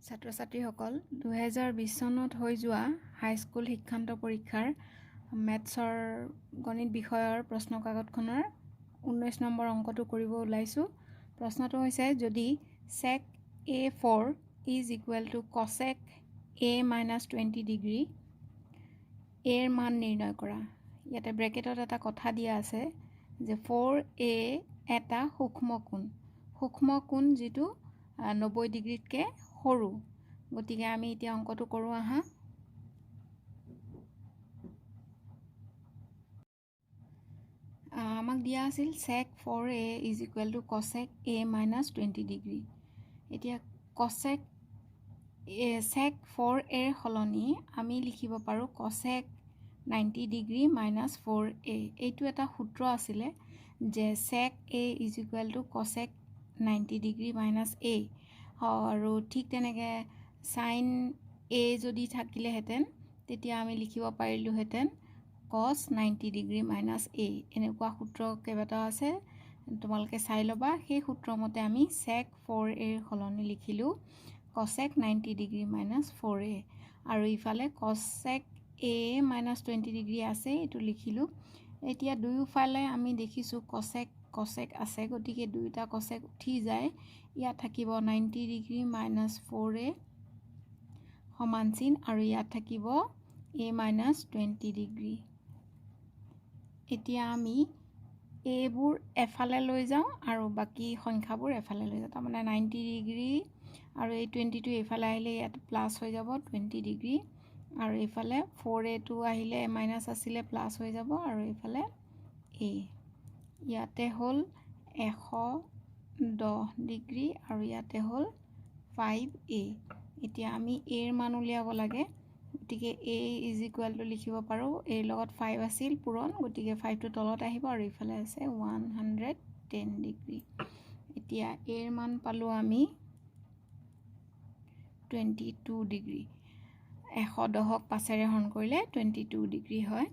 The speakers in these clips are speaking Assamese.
ছাত্ৰ ছাত্ৰীসকল 2020 চনত হৈ যোৱা হাইস্কুল শিক্ষান্ত পৰীক্ষাৰ মেথছৰ গণিত বিষয়ৰ প্ৰশ্ন কাকতখনৰ 19 নম্বৰ অংকটো কৰিব ওলাইছোঁ। প্ৰশ্নটো হৈছে যদি sec a4 is equal to cosec a minus 20 degree এৰ মান নিৰ্ণয় কৰা। ইয়াতে ব্ৰেকেটত এটা কথা দিয়া আছে যে 4a এটা সূক্ষ্ম কোণ যিটো 90 ডিগ্ৰীতকৈ সৰু। গতিকে আমি এতিয়া অংকটো কৰোঁ আহা। আমাক দিয়া আছিল sec 4a is equal to cosec a minus 20 degree. এতিয়া sec 4a সলনি আমি লিখিব পাৰোঁ cosec 90 ডিগ্ৰী minus 4a। এইটো এটা সূত্ৰ আছিলে যে sec a is equal to cosec 90 degree minus a। আৰু ঠিক তেনেকৈ sin a যদি থাকিলেহেঁতেন তেতিয়া আমি লিখিব পাৰিলোহেঁতেন cos 90 ডিগ্ৰী minus a। এনেকুৱা সূত্ৰ কেইবাটাও আছে, তোমালোকে চাই ল'বা। সেই সূত্ৰমতে আমি sec 4a সলনি লিখিলোঁ cosec 90 ডিগ্ৰী minus 4a। আৰু ইফালে cosec a minus 20 ডিগ্ৰী আছে, এইটো লিখিলোঁ। এতিয়া দুয়োফালে আমি দেখিছোঁ cosec আছে, গতিকে দুয়োটা cosec উঠি যায়। ইয়াত থাকিব 90 ডিগ্ৰী minus 4a সমান চিন, আৰু ইয়াত থাকিব a minus 20 ডিগ্ৰী। এতিয়া আমি এইবোৰ এফালে লৈ যাওঁ আৰু বাকী সংখ্যাবোৰ এফালে লৈ যাওঁ। তাৰমানে 90 ডিগ্ৰী আৰু এই 20টো এইফালে আহিলে ইয়াত প্লাছ হৈ যাব 20 ডিগ্ৰী, আৰু এইফালে 4a টো আহিলে মাইনাছ আছিলে প্লাছ হৈ যাব, আৰু এইফালে a। ইয়াতে হ'ল 110 ডিগ্ৰী আৰু ইয়াতে হ'ল 5a। এতিয়া আমি a ৰ মান উলিয়াব লাগে, গতিকে a is equal to লিখিব পাৰোঁ, a ৰ লগত 5 আছিল পূৰণ, গতিকে 5টো তলত আহিব আৰু ইফালে আছে 110 ডিগ্ৰী। এতিয়া a ৰ মান পালোঁ আমি 22 ডিগ্ৰী। 110ক 5ৰে হৰণ কৰিলে 22 ডিগ্ৰী হয়।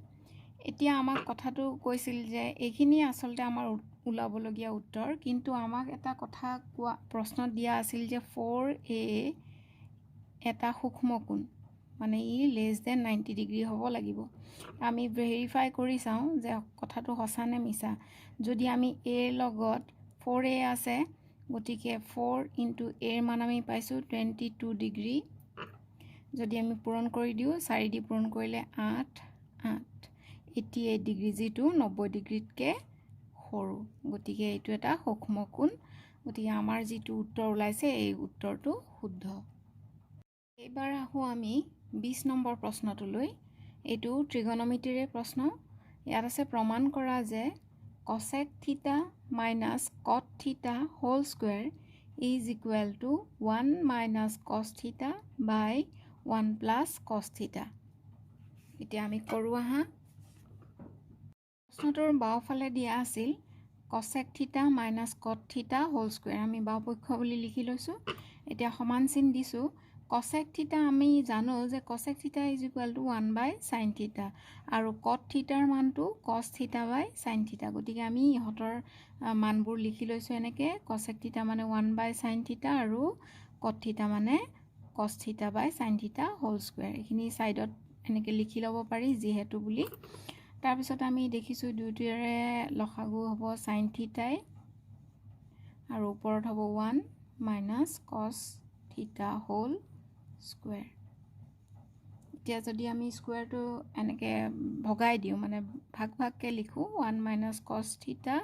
এতিয়া আমাক কথাটো কৈছিল যে এইখিনি আচলতে আমাৰ ওলাবলগীয়া উত্তৰ, কিন্তু আমাক এটা কথা প্ৰশ্নত দিয়া আছিল যে 4a এটা সূক্ষ্ম কোণ, মানে ই লেছ দেন 90 ডিগ্ৰী হ'ব লাগিব। আমি ভেৰিফাই কৰি চাওঁ যে কথাটো সঁচা নে মিছা। যদি আমি a ৰ লগত 4a আছে, গতিকে 4 into a ৰ মান আমি পাইছোঁ 22 ডিগ্ৰী। যদি আমি পূৰণ কৰি দিওঁ, 4 দি পূৰণ কৰিলে 88 ডিগ্ৰী, যিটো 90 ডিগ্ৰীতকৈ সৰু। গতিকে এইটো এটা সূক্ষ্ম কোণ। গতিকে আমাৰ যিটো উত্তৰ ওলাইছে এই উত্তৰটো শুদ্ধ। এইবাৰ আহোঁ আমি 20 নম্বৰ প্ৰশ্নটোলৈ। এইটো ত্ৰিগোণমিতিৰে প্ৰশ্ন। ইয়াত আছে প্ৰমাণ কৰা যে cosec theta minus cot theta whole square is equal to 1 minus cos theta by 1 plus cos থিটা। এতিয়া আমি কৰোঁ আহা। প্ৰশ্নটোৰ বাওঁফালে দিয়া আছিল cosec theta minus cot theta whole square. আমি বাওঁপক্ষ বুলি লিখি লৈছোঁ। এতিয়া সমান চিন দিছোঁ। cosec থিটা আমি জানো যে cosec theta is equal to 1 by sin theta, আৰু cot থিটাৰ মানটো cos থিটা বাই sin থিটা। গতিকে আমি ইহঁতৰ মানবোৰ লিখি লৈছোঁ এনেকৈ। cosec থিটা মানে 1 বাই sin থিটা আৰু cot থিটা মানে cos থিটা বাই sin থিটা হোল স্কুৱেৰ। এইখিনি ছাইডত এনেকৈ লিখি ল'ব পাৰি যিহেতু বুলি। তাৰপিছত আমি দেখিছোঁ দুয়োটাৰে লসাগু হ'ব sin থিটাই, আৰু ওপৰত হ'ব 1 মাইনাছ cos থিটা হোল স্কুৱেৰ। এতিয়া যদি আমি স্কুৱেৰটো এনেকৈ ভগাই দিওঁ, মানে ভাগকৈ লিখোঁ, 1 মাইনাছ cos থিটা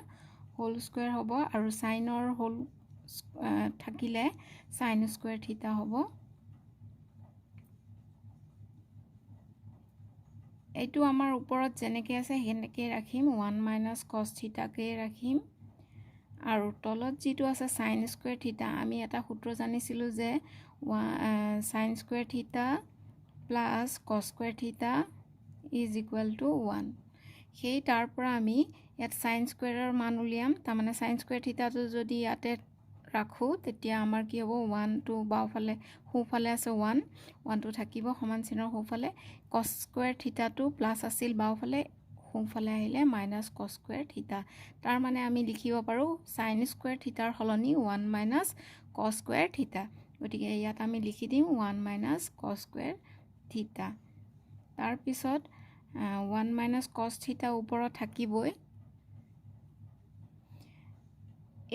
হোল স্কুৱেৰ হ'ব, আৰু চাইনৰ হোল থাকিলে sin স্কুৱেৰ থিটা হ'ব। এইটো আমাৰ ওপৰত যেনেকৈ আছে সেনেকৈ ৰাখিম, 1 মাইনাছ cos থিটাকেই ৰাখিম, আৰু তলত যিটো আছে sin স্কুৱেৰ থিটা, আমি এটা সূত্ৰ জানিছিলোঁ যে sin স্কুৱেৰ থিটা প্লাছ cos স্কুৱেৰ থিটা ইজ ইকুৱেল টু 1। সেই তাৰ পৰা আমি ইয়াত sin স্কুৱেৰৰ মান উলিয়াম। তাৰমানে sin স্কুৱেৰ থিটাটো যদি ইয়াতে ৰাখোঁ তেতিয়া আমাৰ কি হ'ব, 1টো বাওঁফালে সোঁফালে আছে 1টো থাকিব সমান চিনৰ সোঁফালে। cos স্কুৱেৰ থিটাটো প্লাছ আছিল বাওঁফালে, সোঁফালে আহিলে মাইনাছ cos স্কুৱেৰ থিটা। তাৰ মানে আমি লিখিব পাৰোঁ sin স্কুৱেৰ থিটাৰ সলনি 1 মাইনাছ cos স্কুৱেৰ থিটা। গতিকে ইয়াত আমি লিখি দিম 1 মাইনাছ কছ স্কুৱেৰ থিটা। তাৰপিছত 1 মাইনাছ কছ থিটা ওপৰত থাকিবই।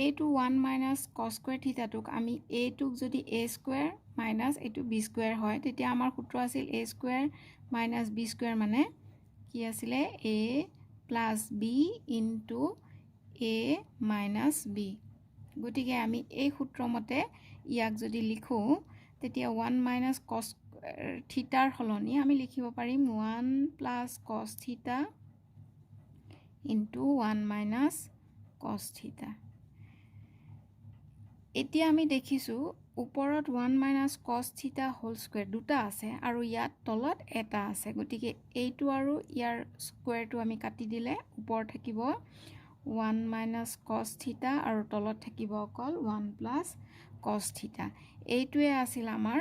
এইটো 1 মাইনাছ কছ স্কুৱেৰ থিটাটোক আমি এইটোক যদি এ স্কুৱেৰ মাইনাছ এইটো বি স্কুৱেৰ হয়, তেতিয়া আমাৰ সূত্ৰ আছিল এ স্কুৱেৰ মাইনাছ বি স্কুৱেৰ মানে কি আছিলে A plus B into a minus B. গতিকে আমি এই সূত্ৰমতে ইয়াক যদি লিখোঁ তেতিয়া 1 মাইনাছ কছ থিটাৰ সলনি আমি লিখিব পাৰিম 1 প্লাছ কছ থিটা ইনটু 1 মাইনাছ কছ থিটা। এতিয়া আমি দেখিছোঁ ওপৰত 1 মাইনাছ কছ থিটা হোল স্কুৱেৰ দুটা আছে আৰু ইয়াত তলত এটা আছে। গতিকে এইটো আৰু ইয়াৰ স্কুৱেৰটো আমি কাটি দিলে ওপৰত থাকিব 1 মাইনাছ কছ থিটা আৰু তলত থাকিব অকল 1 প্লাছ কছ থিটা। এইটোৱে আছিল আমাৰ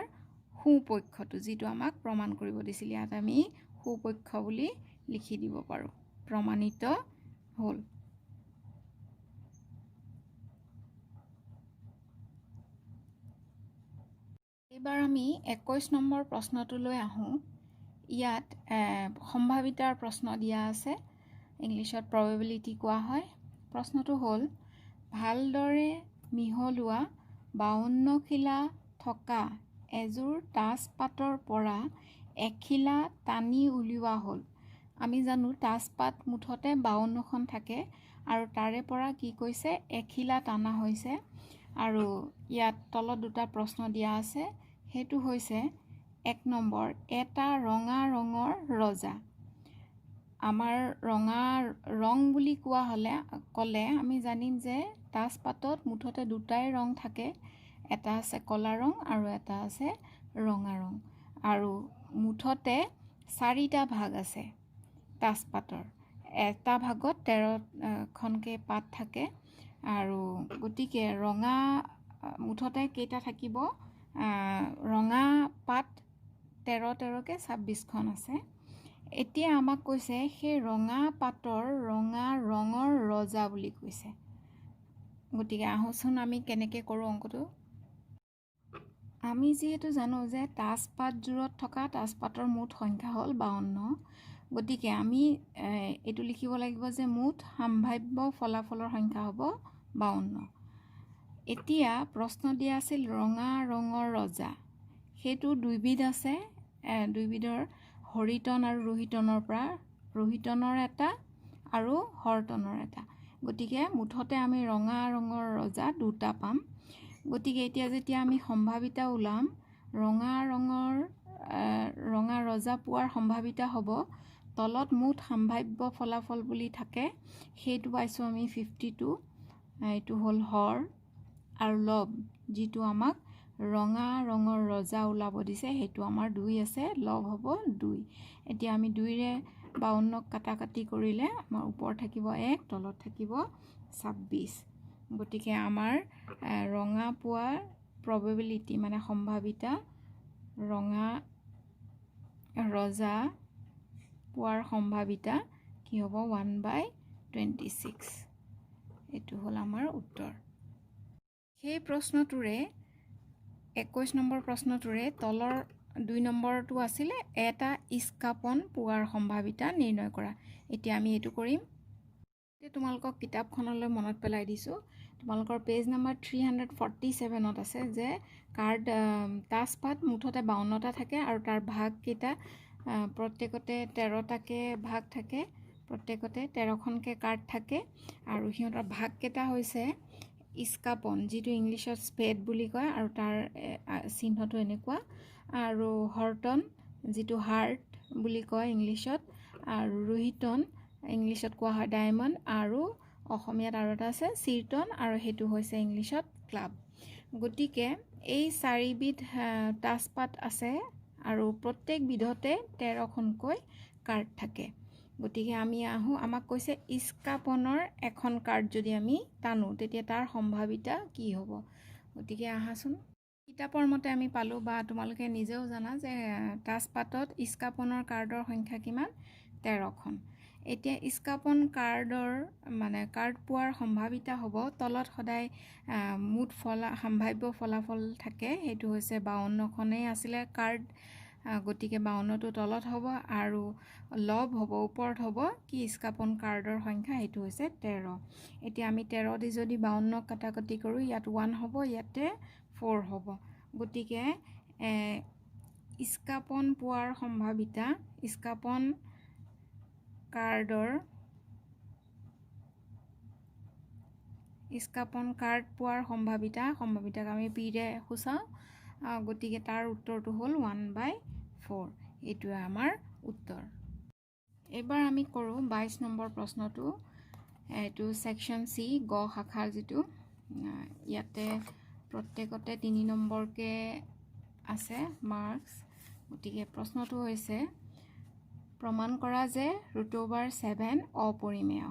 সোঁপক্ষটো, যিটো আমাক প্ৰমাণ কৰিব দিছিল। ইয়াত আমি সোঁপক্ষ বুলি লিখি দিব পাৰোঁ। প্ৰমাণিত হ'ল। এইবাৰ আমি 21 নম্বৰ প্ৰশ্নটোলৈ আহোঁ। ইয়াত সম্ভাৱিতাৰ প্ৰশ্ন দিয়া আছে, ইংলিছত প্ৰবেবিলিটি কোৱা হয়। প্ৰশ্নটো হ'ল ভালদৰে মিহলোৱা 52 শিলা থকা এযোৰ তাজপাতৰ পৰা এখিলা টানি উলিওৱা হ'ল। আমি জানো তাজপাত মুঠতে 52খন থাকে আৰু তাৰে পৰা কি কৈছে এখিলা টানা হৈছে। আৰু ইয়াত তলত দুটা প্ৰশ্ন দিয়া আছে, সেইটো হৈছে 1 নম্বৰ এটা ৰঙা ৰঙৰ ৰজা। আমাৰ ৰঙা ৰং বুলি ক'লে আমি জানিম যে তাজপাতত মুঠতে দুটাই ৰং থাকে, এটা আছে কলা ৰং আৰু এটা আছে ৰঙা ৰং। আৰু মুঠতে 4টা ভাগ আছে তাজপাতৰ, এটা ভাগত 13খনকৈ পাত থাকে। আৰু গতিকে ৰঙা মুঠতে কেইটা থাকিব, ৰঙা পাত 13কৈ 26খন আছে। এতিয়া আমাক কৈছে সেই ৰঙা পাতৰ ৰঙা ৰঙৰ ৰজা বুলি কৈছে। গতিকে আহোঁচোন আমি কেনেকৈ কৰোঁ অংকটো। আমি যিহেতু জানো যে তাজপাতযোৰত থকা তাজপাতৰ মুঠ সংখ্যা হ'ল 52। গতিকে আমি এইটো লিখিব লাগিব যে মুঠ সাম্ভাৱ্য ফলাফলৰ সংখ্যা হ'ব 52। এতিয়া প্ৰশ্ন দিয়া আছিল ৰঙা ৰঙৰ ৰজা, সেইটো দুইবিধ আছে, দুইবিধৰ হৰিতন আৰু ৰোহিতনৰ পৰা, ৰোহিতনৰ এটা আৰু হৰতনৰ এটা। গতিকে মুঠতে আমি ৰঙা ৰঙৰ ৰজা দুটা পাম। গতিকে এতিয়া যেতিয়া আমি সম্ভাৱিতা ওলাম, ৰঙা ৰজা পোৱাৰ সম্ভাৱিতা হ'ব, তলত মুঠ সাম্ভাৱ্য ফলাফল বুলি থাকে, সেইটো পাইছোঁ আমি 52। এইটো হ'ল হৰ আৰু লব, যিটো আমাক ৰঙা ৰঙৰ ৰজা ওলাব দিছে সেইটো আমাৰ 2 আছে, লব হ'ব 2। এতিয়া আমি 2ৰে 52ক কাটাকাটি কৰিলে আমাৰ ওপৰত থাকিব 1, তলত থাকিব 26। গতিকে আমাৰ ৰঙা পোৱাৰ প্ৰবেবিলিটি মানে সম্ভাৱিতা, ৰঙা ৰজা পোৱাৰ সম্ভাৱিতা কি হ'ব 1/26। এইটো হ'ল আমাৰ উত্তৰ। সেই প্ৰশ্নটোৰে 21 নম্বৰ প্ৰশ্নটোৰে তলৰ 2 নম্বৰটো আছিলে এটা ইস্কাপন পোৱাৰ সম্ভাৱিতা নিৰ্ণয় কৰা। এতিয়া আমি এইটো কৰিম। এতিয়া তোমালোকক কিতাপখনলৈ মনত পেলাই দিছোঁ, তোমালোকৰ পেজ নম্বৰ 347ত আছে যে তাজপাত মুঠতে 52টা থাকে আৰু তাৰ ভাগকেইটা প্ৰত্যেকতে 13টাকৈ ভাগ থাকে, প্ৰত্যেকতে 13খনকৈ কাৰ্ড থাকে আৰু সিহঁতৰ ভাগকেইটা হৈছে ইস্কাপন, যিটো ইংলিছত স্পেড বুলি কয় আৰু তাৰ চিহ্নটো এনেকুৱা, আৰু হৰটন, যিটো হাৰ্ট বুলি কয় ইংলিছত, আৰু ৰোহিতন ইংলিছত কোৱা হয় ডায়মণ্ড, আৰু অসমীয়াত আৰু এটা আছে চিৰটন, আৰু সেইটো হৈছে ইংলিছত ক্লাব। গতিকে এই 4বিধ তাজপাত আছে আৰু প্ৰত্যেক বিধতে 13খনকৈ কাৰ্ড থাকে। গতিকে আমি আহোঁ, আমাক কৈছে ইস্কাপনৰ এখন কাৰ্ড যদি আমি টানো তেতিয়া তাৰ সম্ভাৱিতা কি হ'ব। গতিকে আহাচোন, কিতাপৰ মতে আমি পালোঁ বা তোমালোকে নিজেও জানা যে তাজপাতত ইস্কাপনৰ কাৰ্ডৰ সংখ্যা কিমান, 13খন। এতিয়া ইস্কাপন কাৰ্ডৰ মানে কাৰ্ড পোৱাৰ সম্ভাৱিতা হ'ব তলত সদায় মুঠ সম্ভাৱ্য ফলাফল থাকে সেইটো হৈছে 52খনেই আছিলে কাৰ্ড গতিকে 52টো তলত হ'ব আৰু লব হ'ব ওপৰত হ'ব কি ইস্কাপন কাৰ্ডৰ সংখ্যা সেইটো হৈছে 13 এতিয়া আমি 13 দি যদি 52ক কাটাকটি কৰোঁ ইয়াত 1 হ'ব ইয়াতে 4 হ'ব গতিকে ইস্কাপন পোৱাৰ সম্ভাৱিতা ইস্কাপন কাৰ্ড পোৱাৰ সম্ভাৱিতাক আমি পিৰে সূচাওঁ গতিকে তাৰ উত্তৰটো হ'ল 1/4 এইটোৱে আমাৰ উত্তৰ এবাৰ আমি কৰোঁ 22 নম্বৰ প্ৰশ্নটো এইটো সেকশন সি গ শাখাৰ যিটো ইয়াতে প্ৰত্যেকতে 3 নম্বৰকে আছে মাৰ্কস গতিকে প্ৰশ্নটো হৈছে প্ৰমাণ কৰা যে √7 অপৰিমেয়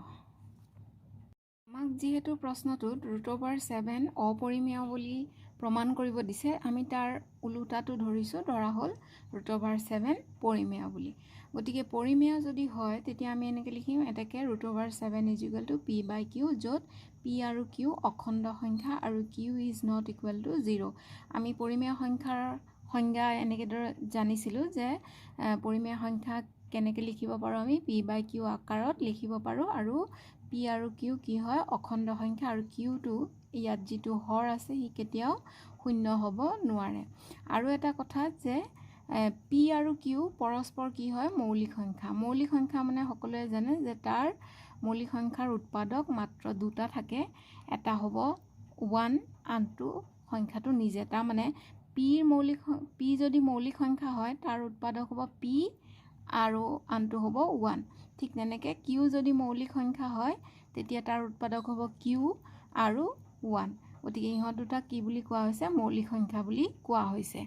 আমাক যিহেতু প্ৰশ্নটোত √7 অপৰিমেয় বুলি প্ৰমাণ কৰিব দিছে আমি তাৰ উলুটাটো ধৰিছোঁ ধৰা হ'ল √7 পৰিমেয় বুলি গতিকে পৰিমেয় যদি হয় তেতিয়া আমি এনেকৈ লিখিম এটাকে √7 p/q য'ত p আৰু q অখণ্ড সংখ্যা আৰু q is not equal to 0 আমি পৰিমেয় সংখ্যাৰ সংজ্ঞা এনেকৈ জানিছিলোঁ যে পৰিমেয় সংখ্যা কেনেকৈ লিখিব পাৰোঁ আমি p/q আকাৰত লিখিব পাৰোঁ আৰু p আৰু q কি হয় অখণ্ড সংখ্যা আৰু q টো ইয়াত যিটো হৰ আছে সি কেতিয়াও শূন্য হ'ব নোৱাৰে আৰু এটা কথা যে p আৰু q পৰস্পৰ কি হয় মৌলিক সংখ্যা মানে সকলোৱে জানে যে তাৰ মৌলিক সংখ্যাৰ উৎপাদক মাত্ৰ দুটা থাকে এটা হ'ব 1 আনটো সংখ্যাটো নিজে তাৰ মানে p যদি মৌলিক সংখ্যা হয় তাৰ উৎপাদক হ'ব p আৰু আনটো হ'ব 1 ঠিক তেনেকৈ q যদি মৌলিক সংখ্যা হয় তেতিয়া তাৰ উৎপাদক হ'ব q আৰু 1 গতিকে ইহঁত দুটা কি বুলি কোৱা হৈছে মৌলিক সংখ্যা বুলি কোৱা হৈছে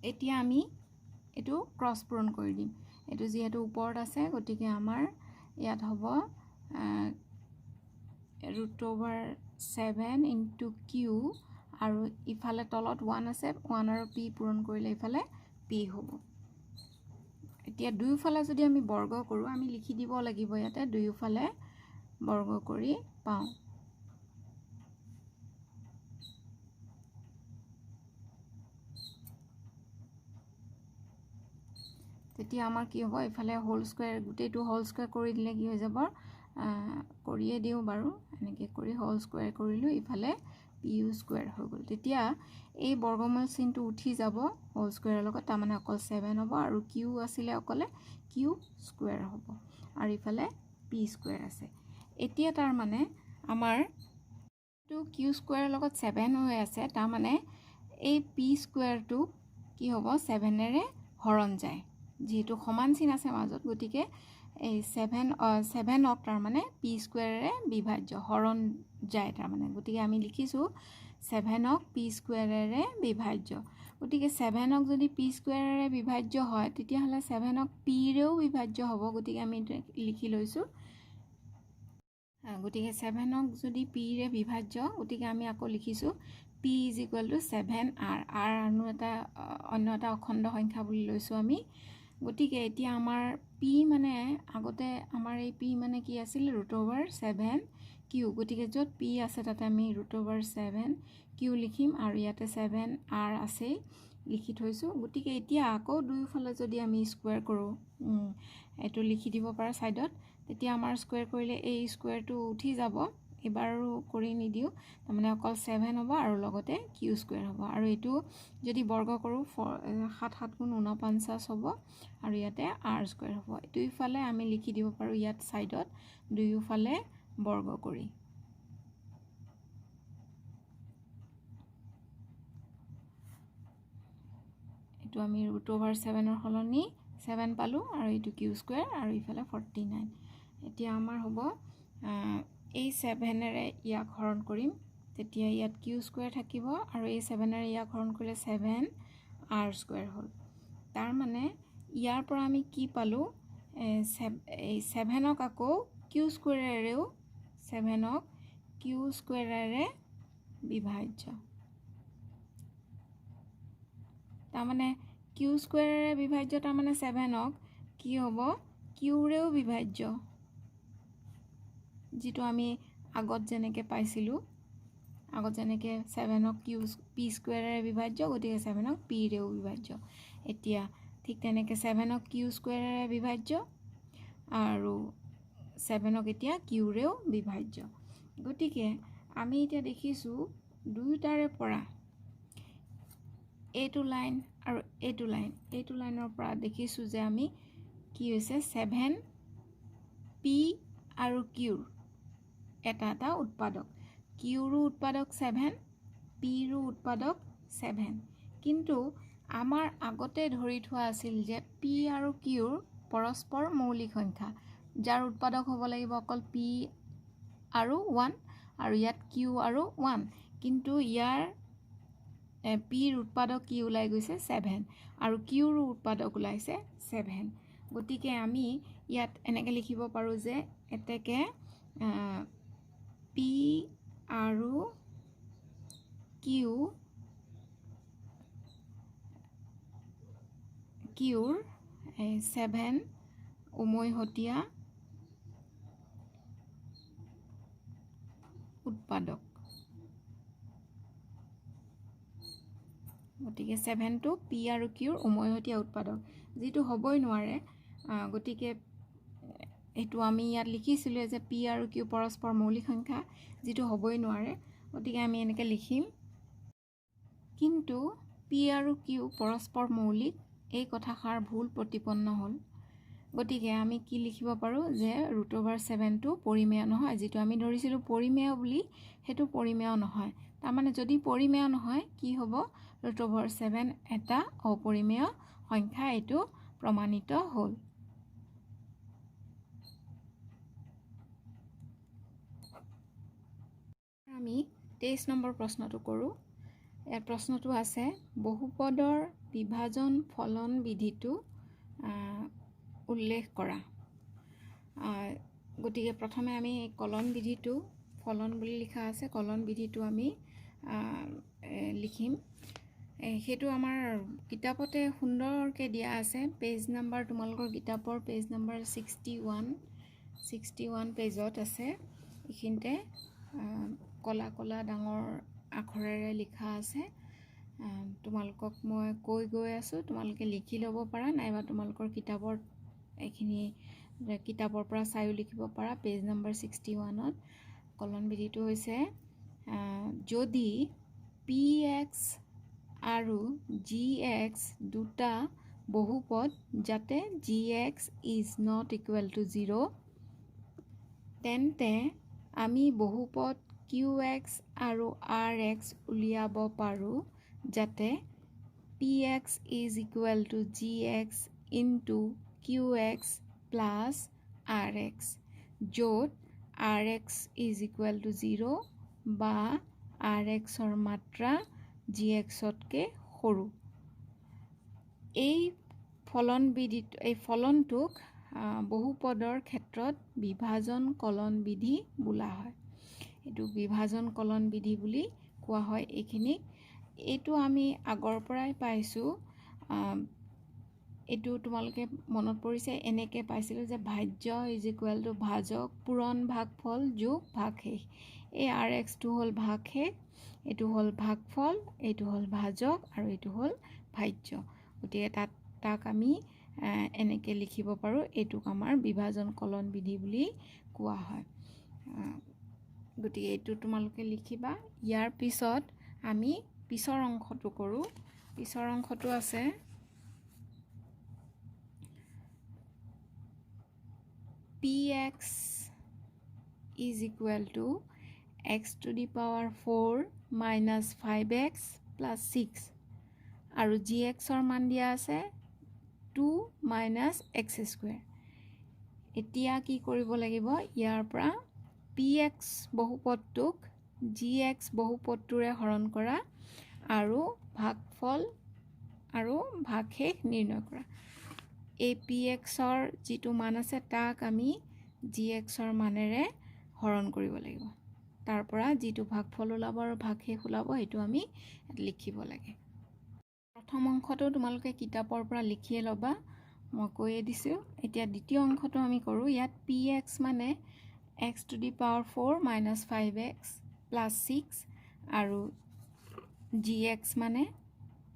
এতিয়া আমি এটো ক্ৰস পূৰণ কৰি দিম এটো যেহেতু ওপৰত আছে গতিকে আমাৰ ইয়াত হ'ব √7 * q আৰু ইফালে তলত 1 আছে 1 আৰু p পূৰণ কৰিলে ইফালে p হ'ব এতিয়া দুয়োফালে যদি আমি বৰ্গ কৰোঁ আমি লিখি দিব লাগিব ইয়াতে দুয়োফালে বৰ্গ কৰি পাওঁ তেতিয়া আমাৰ কি হ'ব ইফালে হোল স্কয়াৰ গোটেইটো হোল স্কয়াৰ কৰি দিলে কি হৈ যাব কৰিয়ে দিও বাৰু এনেকৈ কৰি হোল স্কয়াৰ কৰিলো ইফালে pu স্কয়াৰ হৈ গ'ল তেতিয়া এই বৰ্গমূল চিনটো উঠি যাব হোল স্কয়াৰৰ লগত তাৰ মানে অকল 7 হ'ব আৰু q আছিলে অকলে q স্কয়াৰ হ'ব আৰু ইফালে p স্কয়াৰ আছে এতিয়া তাৰ মানে আমাৰ টো q স্কয়াৰৰ লগত 7 হৈ আছে তাৰ মানে এই p স্কয়াৰটো কি হ'ব 7 এৰে হৰণ যায় যেহেতু সমান চিন আছে মাজত গতিকে এই 7ক তাৰ মানে p স্কয়াৰেৰে বিভাজ্য হৰণ যায় তাৰ মানে গতিকে আমি লিখিছো 7ক p স্কয়াৰেৰে বিভাজ্য গতিকে 7ক যদি p স্কয়াৰেৰে বিভাজ্য হয় তেতিয়া হলে 7ক p ৰেও বিভাজ্য হ'ব গতিকে আমি লিখি লৈছো গতিকে 7ক যদি p ৰে বিভাজ্য গতিকে আমি আকৌ লিখিছো p = 7r r অন্য এটা অখণ্ড সংখ্যা বুলি লৈছো আমি গতিকে এতিয়া আমাৰ p মানে আগতে আমাৰ এই p মানে কি আছিল √7 q গতিকে য'ত p আছে তাতে আমি √7 q লিখিম আৰু ইয়াতে 7r আছে লিখি থৈছো গতিকে এতিয়া আকৌ দুয়োফালে যদি আমি স্কয়াৰ কৰো এটো লিখি দিব পাৰা সাইডত তেতিয়া আমাৰ স্কয়াৰ কৰিলে এই স্কয়াৰটো উঠি যাব এবাৰো কৰি নিদিও তাৰ মানে অকল 7 হ'ব আৰু লগতে q স্কয়াৰ হ'ব আৰু এটো যদি বৰ্গ কৰো 7 7 গুণ 49 হ'ব আৰু ইয়াতে r স্কয়াৰ হ'ব এটো ইফালে আমি লিখি দিব পাৰো ইয়াত সাইডত দুয়োফালে বৰ্গ কৰি এটো আমি √7 ৰ হলনি 7 পালো আৰু এটো q স্কয়াৰ আৰু ইফালে 49 এতিয়া আমাৰ হ'ব এই 7 এৰে ইয়াক হৰণ কৰিম তেতিয়া ইয়াত q স্কয়াৰ থাকিব আৰু এই 7 এৰে ইয়াক হৰণ কৰিলে 7 r স্কয়াৰ হ'ল তাৰ মানে ইয়াৰ পৰা আমি কি পালো এই 7ক আকৌ q স্কয়াৰেৰেও 7ক q স্কয়াৰেৰে বিভাজ্য তাৰ মানে q স্কয়াৰেৰে বিভাজ্য তাৰ মানে 7ক কি হ'ব কিউৰেও বিভাজ্য, যিটো আমি আগত যেনেকৈ পাইছিলোঁ, আগত যেনেকৈ 7ক পি স্কুৱেৰেৰে বিভাজ্য, গতিকে 7ক পিৰেও বিভাজ্য। এতিয়া ঠিক তেনেকৈ 7ক কিউ স্কুৱেৰেৰে বিভাজ্য আৰু 7ক এতিয়া কিউৰেও বিভাজ্য। গতিকে আমি এতিয়া দেখিছোঁ দুয়োটাৰে পৰা এইটো লাইন আৰু এইটো লাইনৰ পৰা দেখিছোঁ যে আমি কি হৈছে 7 পি আৰু কিউৰ এটা উৎপাদক, কিউৰো উৎপাদক 7, পিৰো উৎপাদক 7। কিন্তু আমাৰ আগতে ধৰি থোৱা আছিল যে পি আৰু কিউৰ পৰস্পৰ মৌলিক সংখ্যা, যাৰ উৎপাদক হ'ব লাগিব অকল পি আৰু 1 আৰু ইয়াত কিউ আৰু 1, কিন্তু ইয়াৰ পিৰ উৎপাদক কি ওলাই গৈছে 7 আৰু কিউৰো উৎপাদক ওলাইছে 7। গতিকে আমি ইয়াত এনেকৈ লিখিব পাৰোঁ যে এতেকে পি আৰু কিউৰ 7 উমৈহতীয়া উৎপাদক। গতিকে 7টো পি আৰু কিউৰ উমৈহতীয়া উৎপাদক, যিটো হ'বই নোৱাৰে। গতিকে এইটো আমি ইয়াত লিখিছিলোঁ যে পি আৰু কিউ পৰস্পৰ মৌলিক সংখ্যা, যিটো হ'বই নোৱাৰে। গতিকে আমি এনেকৈ লিখিম, কিন্তু পি আৰু কিউ পৰস্পৰ মৌলিক এই কথাষাৰ ভুল প্ৰতিপন্ন হ'ল। গতিকে আমি কি লিখিব পাৰোঁ যে √7টো পৰিমেয় নহয়, যিটো আমি ধৰিছিলোঁ পৰিমেয় বুলি, সেইটো পৰিমেয় নহয়। তাৰমানে যদি পৰিমেয় নহয় কি হ'ব, √7 এটা অপৰিমেয় সংখ্যা, এইটো প্ৰমাণিত হ'ল। আমি 23 নম্বৰ প্ৰশ্নটো কৰোঁ। ইয়াত প্ৰশ্নটো আছে বহুপদৰ বিভাজন ফলন বিধিটো উল্লেখ কৰা। গতিকে প্ৰথমে আমি কলন বিধিটো, ফলন বুলি লিখা আছে, কলন বিধিটো আমি লিখিম। সেইটো আমাৰ কিতাপতে সুন্দৰকৈ দিয়া আছে। পেজ নাম্বাৰ, তোমালোকৰ কিতাপৰ পেজ নাম্বাৰ 61 পেজত আছে। এইখিনিতে কলা কলা ডাঙৰ আখৰেৰে লিখা আছে। তোমালোকক মই কৈ গৈ আছোঁ, তোমালোকে লিখি ল'ব পাৰা, নাইবা তোমালোকৰ কিতাপৰ এইখিনি কিতাপৰ পৰা চাইও লিখিব পাৰা। পেজ নাম্বাৰ 61ত কলন বিধিটো হৈছে যদি px আৰু gx দুটা বহুপদ যাতে gx is not equal to 0, তেন্তে আমি বহুপদ qx আৰু rx উলিয়াব পাৰোঁ যাতে px is equal to gx into qx plus rx, য'ত rx is equal to 0 বা rxৰ মাত্ৰা gxতকৈ সৰু। এই ফলনটোক বহুপদৰ ক্ষেত্ৰত বিভাজন কলন বিধি বোলা হয়। এইটো বিভাজন কলন বিধি বুলি কোৱা হয় এইখিনিক। এইটো আমি আগৰ পৰাই পাইছোঁ। এইটো তোমালোকে মনত পৰিছে, এনেকৈ পাইছিলোঁ যে ভাজ্য ইজ ইকুৱেল টু ভাজক পূৰণ ভাগফল যোগ ভাগশেষ। এই rxটো হ'ল ভাগশেষ, এইটো হ'ল ভাগফল, এইটো হ'ল ভাজক আৰু এইটো হ'ল ভাজ্য। গতিকে তাক আমি এনেকৈ লিখিব পাৰোঁ। এইটোক আমাৰ বিভাজন কলন বিধি বুলি কোৱা হয়। গতিকে এইটো তোমালোকে লিখিবা। ইয়াৰ পিছত আমি পিছৰ অংশটো কৰোঁ। পিছৰ অংশটো আছে px is equal to x to the power 4 minus 5x plus 6 আৰু gxৰ মান দিয়া আছে 2 minus x square। এতিয়া কি কৰিব লাগিব, ইয়াৰ পৰা px বহুপদটোক gx বহুপদটোৰে হৰণ কৰা আৰু ভাগফল আৰু ভাগশেষ নিৰ্ণয় কৰা। এই pxৰ যিটো মান আছে তাক আমি gxৰ মানেৰে হৰণ কৰিব লাগিব। তাৰ পৰা যিটো ভাগফল ওলাব আৰু ভাগশেষ ওলাব সেইটো আমি লিখিব লাগে। প্ৰথম অংশটো তোমালোকে কিতাপৰ পৰা লিখিয়ে ল'বা। মই কৈয়ে দিছোঁ। এতিয়া দ্বিতীয় অংশটো আমি কৰোঁ। ইয়াত px মানে x to the power 4 minus 5x plus 6 আৰু gx মানে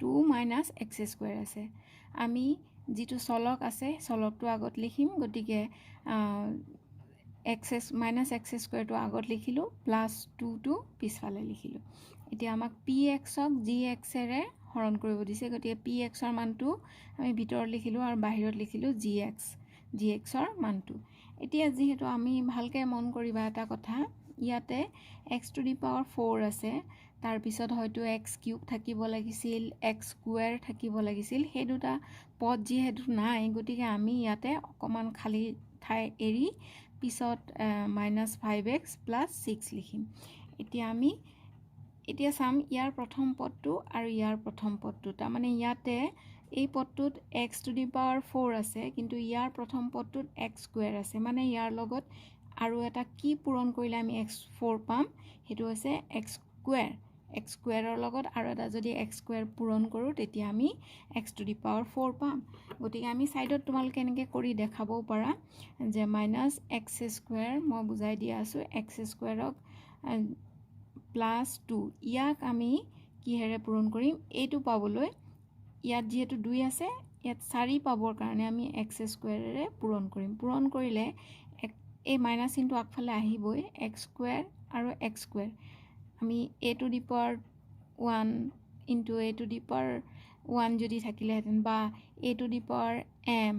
2 minus x square আছে। আমি যিটো চলক আছে চলকটো আগত লিখিম, গতিকে মাইনাছ এক্স স্কুৱেৰটো আগত লিখিলোঁ, প্লাছ 2টো পিছফালে লিখিলোঁ। এতিয়া আমাক পি এক্সক জি এক্সেৰে হৰণ কৰিব দিছে, গতিকে পি এক্সৰ মানটো আমি ভিতৰত লিখিলোঁ আৰু বাহিৰত লিখিলোঁ জি এক্সৰ মানটো। এতিয়া যিহেতু আমি ভালকৈ মন কৰিবা এটা কথা, ইয়াতে এক্স টু দি পাৱাৰ 4 আছে, তাৰপিছত হয়তো এক্স কিউব থাকিব লাগিছিল, এক্স স্কুৱেৰ থাকিব লাগিছিল। সেই দুটা পদ যিহেতু নাই, গতিকে আমি ইয়াতে অকণমান খালী ঠাই এৰি পিছত মাইনাছ 5x প্লাছ 6 লিখিম। এতিয়া চাম ইয়াৰ প্ৰথম পদটো আৰু ইয়াৰ প্ৰথম পদটো। তাৰমানে ইয়াতে এই পদটোত এক্স টু দি পাৱাৰ 4 আছে, কিন্তু ইয়াৰ প্ৰথম পদটোত এক্স স্কুৱেৰ আছে। মানে ইয়াৰ লগত আৰু এটা কি পূৰণ কৰিলে আমি x4 পাম, সেইটো হৈছে এক্স স্কুৱেৰ। এক্স স্কুৱেৰৰ লগত আৰু এটা যদি এক্স স্কুৱেৰ পূৰণ কৰোঁ, তেতিয়া আমি এক্স টু দি পাৱাৰ 4 পাম। গতিকে আমি ছাইডত তোমালোকে এনেকৈ কৰি দেখাবও পাৰা যে মাইনাছ এক্স স্কুৱেৰ, মই বুজাই দিয়া আছোঁ, এক্স স্কুৱেৰক প্লাছ 2, ইয়াক আমি কিহেৰে পূৰণ কৰিম? এইটো পাবলৈ ইয়াত যিহেতু 2 আছে, ইয়াত 4 পাবৰ কাৰণে আমি এক্স স্কুৱেৰেৰে পূৰণ কৰিম। পূৰণ কৰিলে এই মাইনাছ চিনটো আগফালে আহিবই, এক্স স্কুৱেৰ আৰু এক্স স্কুৱেৰ। আমি a to the power 1 into a to the power 1 যদি থাকিলেহেঁতেন, বা a to the power m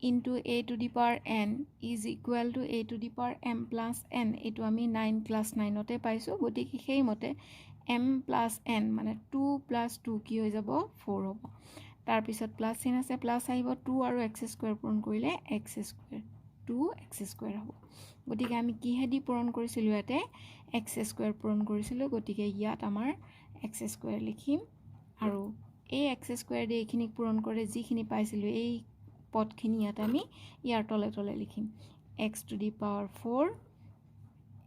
into a to the power n is equal to a to the power m plus n, এইটো আমি ক্লাছ 9তে পাইছোঁ। গতিকে সেইমতে m প্লাছ n মানে 2 প্লাছ 2 কি হৈ যাব? 4 হ'ব। তাৰপিছত প্লাছ চিন আছে, প্লাছ আহিব, 2 আৰু এক্স স্কুৱেৰ পূৰণ কৰিলে এক্স স্কুৱেৰ, 2 এক্স স্কুৱেৰ হ'ব। গতিকে আমি কিহেদি পূৰণ কৰিছিলোঁ? ইয়াতে এক্স স্কুৱেৰ পূৰণ কৰিছিলোঁ, গতিকে ইয়াত আমাৰ এক্স স্কুৱেৰ লিখিম। আৰু এই এক্স স্কুৱেৰ দি এইখিনিক পূৰণ কৰি যিখিনি পাইছিলোঁ, এই পদখিনি ইয়াত আমি ইয়াৰ তলে তলে লিখিম, এক্স টু দি পাৱাৰ 4।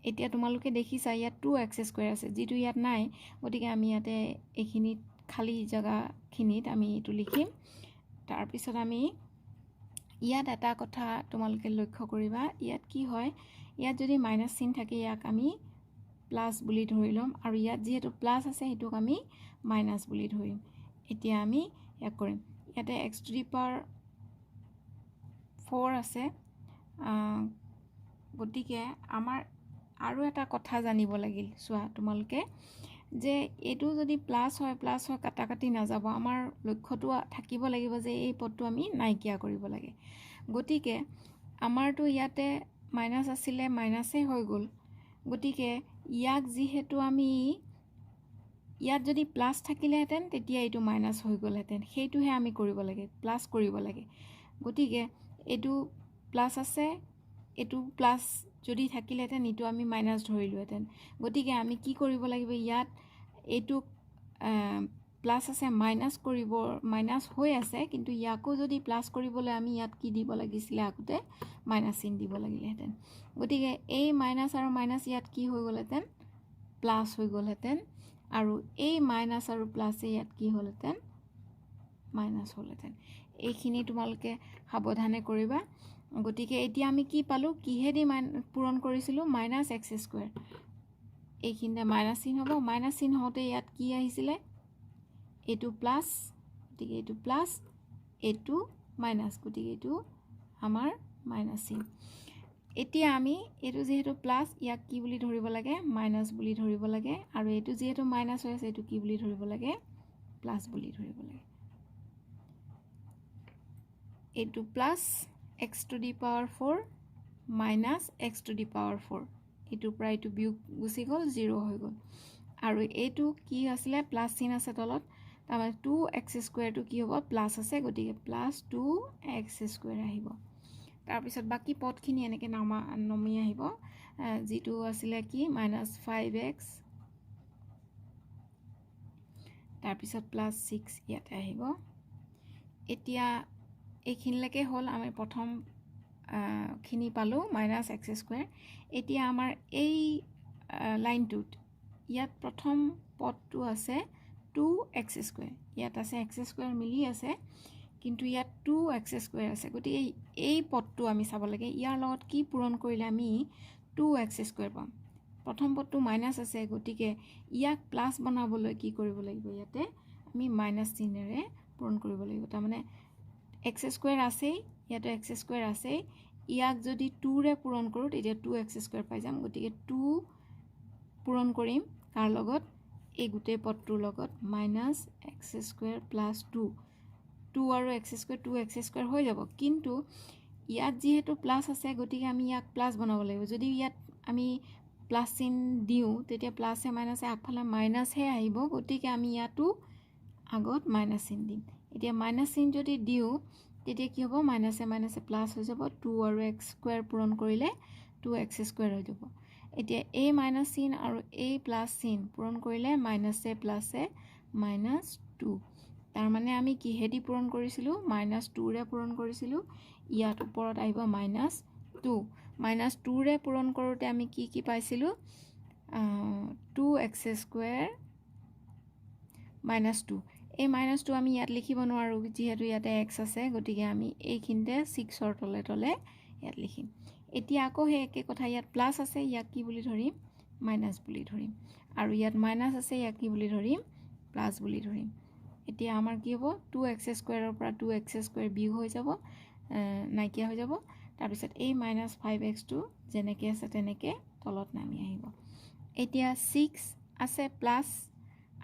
এতিয়া তোমালোকে দেখিছা ইয়াত 2 এক্স স্কুৱেৰ আছে, যিটো ইয়াত নাই। গতিকে আমি ইয়াতে এইখিনিত খালী জেগাখিনিত আমি এইটো লিখিম। তাৰপিছত আমি ইয়াত এটা কথা তোমালোকে লক্ষ্য কৰিবা, ইয়াত কি হয়, ইয়াত যদি মাইনাছ চিন থাকে, ইয়াক আমি প্লাছ বুলি ধৰি ল'ম, আৰু ইয়াত যিহেতু প্লাছ আছে, সেইটোক আমি মাইনাছ বুলি ধৰিম। এতিয়া আমি ইয়াক কৰিম, ইয়াতে এক্স টু দি পাৱাৰ 4 আছে। গতিকে আমাৰ আৰু এটা কথা জানিব লাগিল, চোৱা তোমালোকে, যে এইটো যদি প্লাছ হয় কাটা কাটি নাযাব। আমাৰ লক্ষ্যটো থাকিব লাগিব যে এই পদটো আমি নাইকিয়া কৰিব লাগে। গতিকে আমাৰতো ইয়াতে মাইনাছ আছিলে, মাইনাছেই হৈ গ'ল। গতিকে ইয়াক যিহেতু আমি ইয়াত যদি প্লাছ থাকিলেহেঁতেন, তেতিয়া এইটো মাইনাছ হৈ গ'লহেঁতেন। সেইটোহে আমি কৰিব লাগে, প্লাছ কৰিব লাগে। গতিকে এইটো প্লাছ আছে, এইটো প্লাছ যদি থাকিলেহেঁতেন, এইটো আমি মাইনাছ ধৰিলোহেঁতেন। গতিকে আমি কি কৰিব লাগিব, ইয়াত এইটো প্লাছ আছে, মাইনাছ হৈ আছে, কিন্তু ইয়াকো যদি প্লাছ কৰিবলৈ আমি ইয়াত কি দিব লাগিছিলে, আগতে মাইনাছ চিন দিব লাগিলেহেঁতেন। গতিকে এই মাইনাছ আৰু মাইনাছ ইয়াত কি হৈ গ'লহেঁতেন? প্লাছ হৈ গ'লহেঁতেন। আৰু এই মাইনাছ আৰু প্লাছে ইয়াত কি হ'লহেঁতেন? মাইনাছ হ'লহেঁতেন। এইখিনি তোমালোকে সাৱধানে কৰিবা। গতিকে এতিয়া আমি কি পালোঁ? কিহেদি পূৰণ কৰিছিলোঁ? Minus x square. এইখিনিতে মাইনাছ চিন হ'ব, মাইনাছ চিন হওঁতে ইয়াত কি আহিছিলে? এইটো প্লাছ, গতিকে এইটো প্লাছ, এইটো মাইনাছ, গতিকে এইটো আমাৰ মাইনাছ চিন। এতিয়া আমি এইটো যিহেতু প্লাছ, ইয়াক কি বুলি ধৰিব লাগে? মাইনাছ বুলি ধৰিব লাগে। আৰু এইটো যিহেতু মাইনাছ হৈ আছে, এইটো কি বুলি ধৰিব লাগে? প্লাছ বুলি ধৰিব লাগে। এইটো plus x two the power 4 minus x two the power 4, এইটোৰ পৰা এইটো বিয়োগ গুচি গ'ল, 0 হৈ গ'ল। আৰু এইটো কি আছিলে? প্লাছ চিন আছে তলত, তাৰমানে 2 এক্স স্কুৱেৰটো কি হ'ব? প্লাছ আছে, গতিকে প্লাছ 2 এক্স স্কুৱেৰ আহিব। তাৰপিছত বাকী পদখিনি এনেকৈ নমি আহিব, যিটো আছিলে কি? মাইনাছ 5x, তাৰপিছত প্লাছ 6 ইয়াতে আহিব। এতিয়া এইখিনিলৈকে হ'ল, আমি প্ৰথম খিনি পালোঁ, মাইনাছ এক্স স্কুৱেৰ। এতিয়া আমাৰ এই লাইনটোত ইয়াত প্ৰথম পদটো আছে 2 এক্স স্কুৱেৰ, ইয়াত আছে এক্স স্কুৱেৰ মিলি আছে, কিন্তু ইয়াত 2x² আছে গতিকে এই পদটো আমি চাব লাগে ইয়াৰ লগত কি পূৰণ কৰিলে আমি 2x² পাম প্ৰথম পদটো মাইনাছ আছে গতিকে ইয়াক প্লাছ বনাবলৈ কি কৰিব লাগিব ইয়াতে আমি মাইনাছ চিহ্নেৰে পূৰণ কৰিব লাগিব তাৰমানে x² আছে ইয়াতে x² আছে ইয়াক যদি 2 ৰে পূৰণ কৰো তেতিয়া 2x² পাই যাম গতিকে 2 পূৰণ কৰিম কাৰ লগত এই গোটেই পদটোৰ লগত -x² + 2 আৰু x² 2x² হৈ যাব কিন্তু ইয়াত যেহেতু প্লাস আছে গতিকে আমি ইয়াক প্লাস বনাব লাগিব যদি ইয়াত আমি প্লাস চিন দিও তেতিয়া প্লাসে মাইনাসে আগফালে মাইনাস হে আহিব গতিকে আমি ইয়াতো আগত মাইনাস চিন দিম এতিয়া মাইনাস চিন যদি দিও তেতিয়া কি হ'ব মাইনাসে মাইনাসে প্লাস হৈ যাব 2 আৰু x² পূৰণ কৰিলে 2x² হৈ যাব এতিয়া এই মাইনাস চিন আৰু এই প্লাস চিন পূৰণ কৰিলে মাইনাসে প্লাসে -2 তাৰ মানে আমি কি হেদি পূৰণ কৰিছিলো -2 ৰে পূৰণ কৰিছিলো ইয়াত ওপৰত আহিব -2 -2 ৰে পূৰণ কৰোতে আমি কি পাইছিলো 2x² -2 এই -2 আমি ইয়াত লিখিব নোৱাৰো যেহেতু ইয়াতে x আছে গতিকে আমি এইখিনতে 6 ৰ তলে তলে ইয়াত লিখিম এতিয়া আকৌ হে একে কথা ইয়াত প্লাস আছে ইয়াক কি বুলি ধৰিম মাইনাস বুলি ধৰিম আৰু ইয়াত মাইনাস আছে ইয়াক কি বুলি ধৰিম প্লাস বুলি ধৰিম এতিয়া আমাৰ কি হ'ব 2x² ৰ পৰা 2x² বিয়োগ হৈ যাব নাইকিয়া হৈ যাব তাৰ পিছত এই -5x টো যেনেকে আছে তেনেকে তলত নামি আহিব এতিয়া 6 আছে প্লাস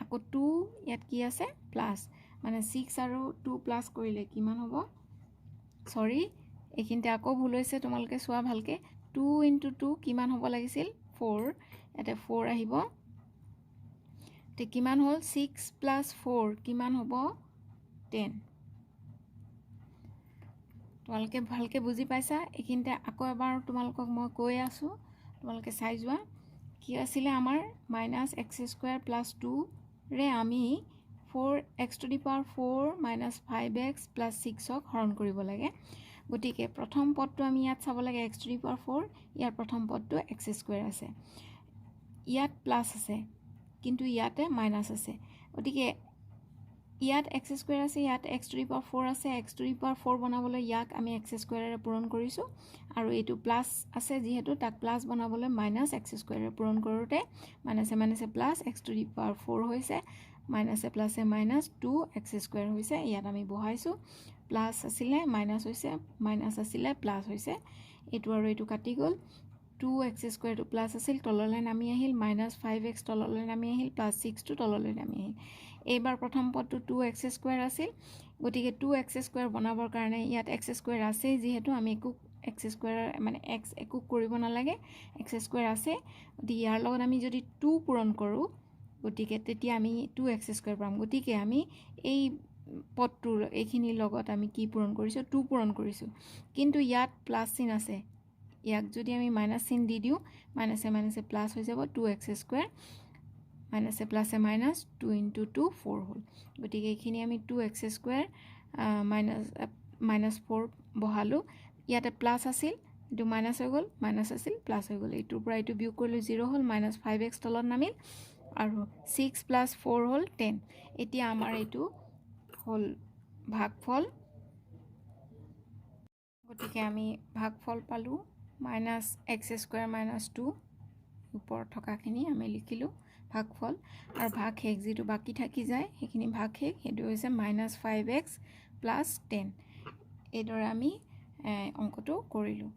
আকৌ 2 ইয়াত কি আছে প্লাস মানে 6 আৰু 2 প্লাস কৰিলে কিমান হ'ব সৰি এইখিনতে আকৌ ভুল হৈছে তোমালকে চোৱা ভালকে 2 * 2 কিমান হ'ব লাগিছিল 4 এতে 4 আহিব তে কিমান হ'ল 6 + 4 কিমান হ'ব 10 তোমালকে ভালকে বুজি পাইছা এইখিনতে আকৌ এবাৰ তোমালকক মই কৈ আছো তোমালকে চাই যোৱা কি আছিল আমাৰ -x² + 2 ৰে আমি 4x⁴ - 5x + 6 ক হৰণ কৰিব লাগে গতিকে প্ৰথম পদটো আমি ইয়াত চাব লাগে x⁴ ইয়াৰ প্ৰথম পদটো x² আছে ইয়াত প্লাস আছে কিন্তু ইয়াতে মাইনাস আছে গতিকে ইয়াত x² আছে ইয়াত x⁴ আছে x⁴ বনাবলৈ ইয়াক আমি x² ৰে পূৰণ কৰিছো আৰু এইটো প্লাস আছে যেহেতু তাক প্লাস বনাবলৈ -x² ৰে পূৰণ কৰোতে মাইনাসে মাইনাসে প্লাস x⁴ হৈছে মাইনাসে প্লাসে -2x² হৈছে ইয়াত আমি বহাইছো প্লাস আছিলে মাইনাস হৈছে মাইনাস আছিলে প্লাস হৈছে এটো আৰু এটো কাটি গল 2x² টো প্লাস আছিল তললৈ নামি আহিল -5x তললৈ নামি আহিল +6 টো তললৈ নামি আহিল এইবাৰ প্ৰথম পদটো 2x² আছিল গতিকে 2x² বনাবৰ কাৰণে ইয়াত x² আছে যেহেতু আমি একো x² মানে x একো কৰিব নালাগে x² আছে গতিকে ইয়াৰ লগত আমি যদি 2 পূৰণ কৰো গতিকে তেতিয়া আমি 2x² পাম গতিকে আমি এই পদটোৰ এইখিনি লগত আমি কি পূৰণ কৰিছো 2 পূৰণ কৰিছো কিন্তু ইয়াত প্লাস চিন আছে ইয়াক যদি আমি মাইনাস চিন দি দিও মাইনাসে মাইনাসে প্লাস হৈ যাব 2x² মাইনাসে প্লাসে মাইনাস 2 * 2 4 হল গতিকে এইখিনি আমি 2x² -4 বহালো ইয়াতে প্লাস আছিল এটো মাইনাস হৈ গল মাইনাস আছিল প্লাস হৈ গল এইটোৰ পৰা এইটো বিয়োগ কৰিলে 0 হল -5x তলত নামিল আৰু 6 + 4 হল 10 এতিয়া আমাৰ এইটো হল ভাগফল গতিকে আমি ভাগফল পালো -x² - 2 ওপৰত থকাখিনি আমি লিখিলো ভাগফল আৰু ভাগশেষ যেটো বাকি থাকি যায় সেইখিনি ভাগশেষ হেতু হৈছে -5x + 10 এইদৰে আমি অঙ্কটো কৰিলো